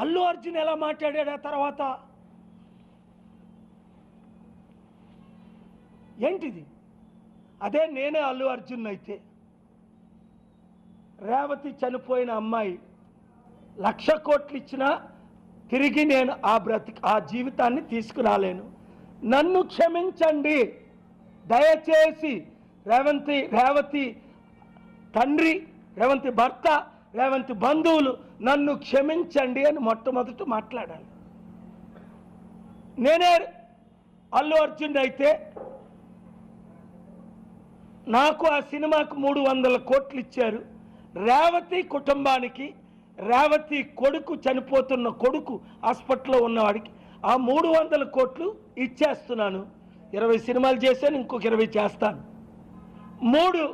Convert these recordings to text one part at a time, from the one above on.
అల్లు అర్జున్ ఎలా మాట్లాడాడు ఆ తర్వాత? ఏంటిది? అదే నేనే అల్లు అర్జున్ అయితే, రేవతి చనిపోయిన అమ్మాయి 1,00,000 కోట్లు ఇచ్చినా తిరిగి నేను ఆ జీవితాన్ని తీసుకురాలేను. నన్ను క్షమించండి దయచేసి. రేవతి తండ్రి, రేవతి భర్త, రేవతి బంధువులు నన్ను క్షమించండి అని మొట్టమొదట మాట్లాడాలి. నేనే అల్లు అర్జున్ అయితే నాకు ఆ సినిమాకు 300 కోట్లు ఇచ్చారు. రేవతి కుటుంబానికి, రేవతి కొడుకు, చనిపోతున్న కొడుకు హాస్పిటల్లో ఉన్నవాడికి ఆ 300 కోట్లు ఇచ్చేస్తున్నాను. 20 సినిమాలు చేశాను, ఇంకొక 20 చేస్తాను. 3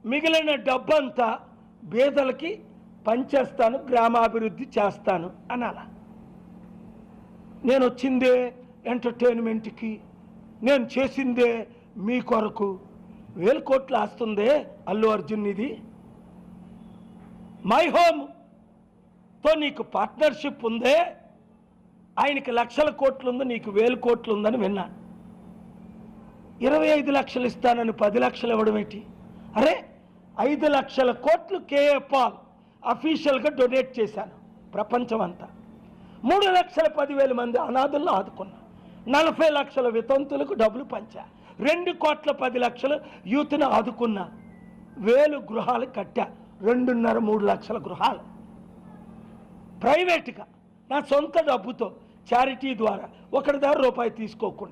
మిగిలిన డబ్బంతా పేదలకి పంచేస్తాను, గ్రామాభివృద్ధి చేస్తాను అనాల. నేను వచ్చిందే ఎంటర్టైన్మెంట్కి, నేను చేసిందే మీ కొరకు. 1000 కోట్లు ఆస్తుందే అల్లు అర్జున్. ఇది మై హోమ్తో నీకు పార్ట్నర్షిప్ ఉందే, ఆయనకి 1,00,000 కోట్లు ఉంది, నీకు 1000 కోట్లు ఉందని విన్నాను. 25 లక్షలు ఇస్తానని 10 లక్షలు ఇవ్వడం ఏంటి? అరే 5 లక్షల కోట్లు కేఏ పాల్ అఫీషియల్గా డొనేట్ చేశాను ప్రపంచం అంతా. 3,10,000 మంది అనాథులను ఆదుకున్నా. 40 లక్షల వితంతులకు డబ్బులు పంచా. 2,10,00,000 యూత్ని ఆదుకున్నా. 1000 గృహాలు కట్టా. 2.5-3 లక్షల గృహాలు ప్రైవేట్గా నా సొంత డబ్బుతో చారిటీ ద్వారా ఒకరి దగ్గర రూపాయి తీసుకోకుండా.